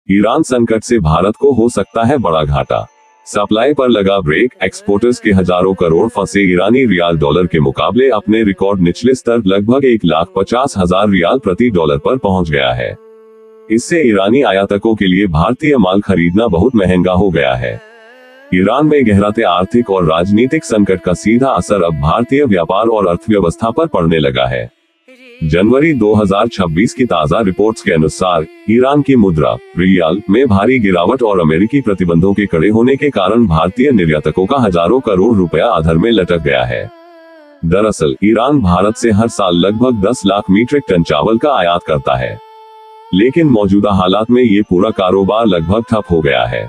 Iran संकट से भारत को हो सकता है बड़ा घाटा। सप्लाई पर लगा ब्रेक, एक्सपोर्टर्स के हजारों करोड़ फंसे ईरानी रियाल डॉलर के मुकाबले अपने रिकॉर्ड निचले स्तर लगभग 1,50,000 रियाल प्रति डॉलर पर पहुंच गया है। इससे ईरानी आयातकों के लिए भारतीय माल खरीदना बहुत महंगा हो गया है। ईरान में गहराते आर्थिक और राजनीतिक संकट का सीधा असर अब भारतीय व्यापार और अर्थव्यवस्था पर पड़ने लगा है। जनवरी 2026 की ताजा रिपोर्ट्स के अनुसार ईरान की मुद्रा रियाल में भारी गिरावट और अमेरिकी प्रतिबंधों के कड़े होने के कारण भारतीय निर्यातकों का हजारों करोड़ रुपया अधर में लटक गया है। दरअसल ईरान भारत से हर साल लगभग 10 लाख मीट्रिक टन चावल का आयात करता है, लेकिन मौजूदा हालात में ये पूरा कारोबार लगभग ठप हो गया है।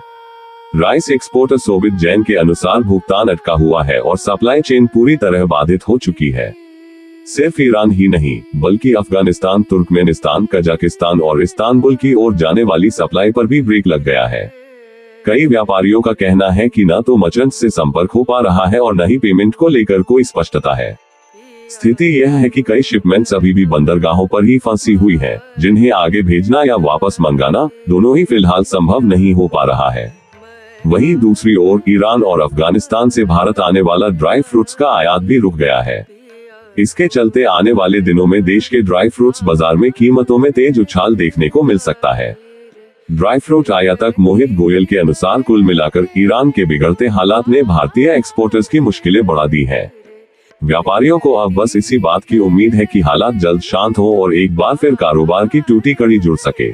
राइस एक्सपोर्टर सोबित जैन के अनुसार भुगतान अटका हुआ है और सप्लाई चेन पूरी तरह बाधित हो चुकी है। सिर्फ ईरान ही नहीं बल्कि अफगानिस्तान, तुर्कमेनिस्तान, कजाकिस्तान और इस्तांबुल की ओर जाने वाली सप्लाई पर भी ब्रेक लग गया है। कई व्यापारियों का कहना है कि न तो मर्चेंट से संपर्क हो पा रहा है और न ही पेमेंट को लेकर कोई स्पष्टता है। स्थिति यह है कि कई शिपमेंट्स अभी भी बंदरगाहों पर ही फंसी हुई हैं, जिन्हें आगे भेजना या वापस मंगाना दोनों ही फिलहाल संभव नहीं हो पा रहा है। वहीं दूसरी ओर ईरान और अफगानिस्तान से भारत आने वाला ड्राई फ्रूट्स का आयात भी रुक गया है। इसके चलते आने वाले दिनों में देश के ड्राई फ्रूट्स बाजार में कीमतों में तेज उछाल देखने को मिल सकता है। ड्राई फ्रूट आयातक मोहित गोयल के अनुसार कुल मिलाकर ईरान के बिगड़ते हालात ने भारतीय एक्सपोर्टर्स की मुश्किलें बढ़ा दी है। व्यापारियों को अब बस इसी बात की उम्मीद है कि हालात जल्द शांत हो और एक बार फिर कारोबार की टूटी कड़ी जुड़ सके।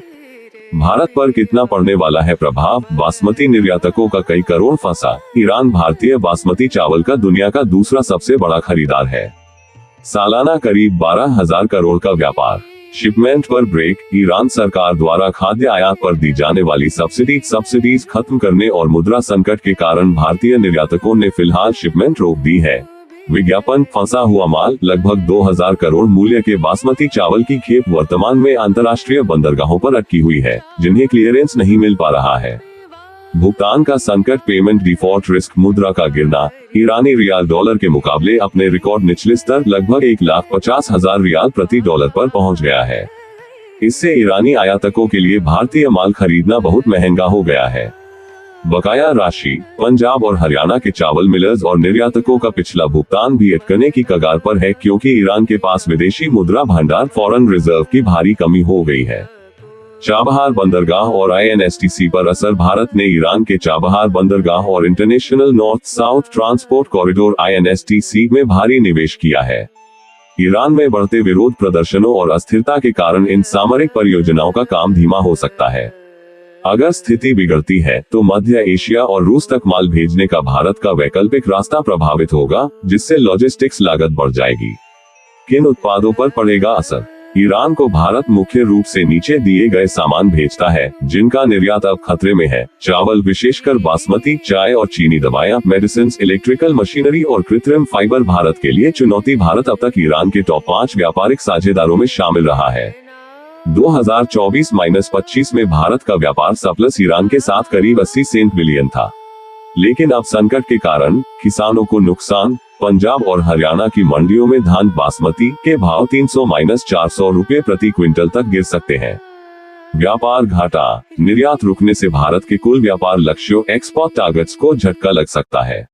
भारत पर कितना पड़ने वाला है प्रभाव? बासमती निर्यातकों का कई करोड़ फंसा। ईरान भारतीय बासमती चावल का दुनिया का दूसरा सबसे बड़ा खरीदार है। सालाना करीब 12,000 करोड़ का व्यापार। शिपमेंट पर ब्रेक। ईरान सरकार द्वारा खाद्य आयात पर दी जाने वाली सब्सिडीज खत्म करने और मुद्रा संकट के कारण भारतीय निर्यातकों ने फिलहाल शिपमेंट रोक दी है। विज्ञापन: फंसा हुआ माल। लगभग 2,000 करोड़ मूल्य के बासमती चावल की खेप वर्तमान में अंतर्राष्ट्रीय बंदरगाहों पर अटकी हुई है, जिन्हें क्लियरेंस नहीं मिल पा रहा है। भुगतान का संकट, पेमेंट डिफॉल्ट रिस्क, मुद्रा का गिरना। ईरानी रियाल डॉलर के मुकाबले अपने रिकॉर्ड निचले स्तर लगभग 1,50,000 रियाल प्रति डॉलर पर पहुंच गया है। इससे ईरानी आयातकों के लिए भारतीय माल खरीदना बहुत महंगा हो गया है। बकाया राशि: पंजाब और हरियाणा के चावल मिलर्स और निर्यातकों का पिछला भुगतान भी अटकने की कगार पर है, क्योंकि ईरान के पास विदेशी मुद्रा भंडार फॉरेन रिजर्व की भारी कमी हो गई है। चाबहार बंदरगाह और INSTC पर असर: भारत ने ईरान के चाबहार बंदरगाह और international north south transport corridor INSTC में भारी निवेश किया है। ईरान में बढ़ते विरोध प्रदर्शनों और अस्थिरता के कारण इन सामरिक परियोजनाओं का काम धीमा हो सकता है। अगर स्थिति बिगड़ती है तो मध्य एशिया और रूस तक माल भेजने का भारत का वैकल्पिक रास्ता प्रभावित होगा, जिससे लॉजिस्टिक्स लागत बढ़ जाएगी। किन उत्पादों पर पड़ेगा असर? ईरान को भारत मुख्य रूप से नीचे दिए गए सामान भेजता है, जिनका निर्यात अब खतरे में है। चावल, विशेषकर बासमती, चाय और चीनी, दवाएं, मेडिसिन, इलेक्ट्रिकल मशीनरी और कृत्रिम फाइबर भारत के लिए चुनौती। भारत अब तक ईरान के टॉप 5 व्यापारिक साझेदारों में शामिल रहा है। 2024-25 में भारत का व्यापार सरप्लस ईरान के साथ करीब 80 बिलियन था, लेकिन अब संकट के कारण किसानों को नुकसान। पंजाब और हरियाणा की मंडियों में धान बासमती के भाव 300-400 रुपए प्रति क्विंटल तक गिर सकते हैं। व्यापार घाटा: निर्यात रुकने से भारत के कुल व्यापार लक्ष्यों एक्सपोर्ट टारगेट्स को झटका लग सकता है।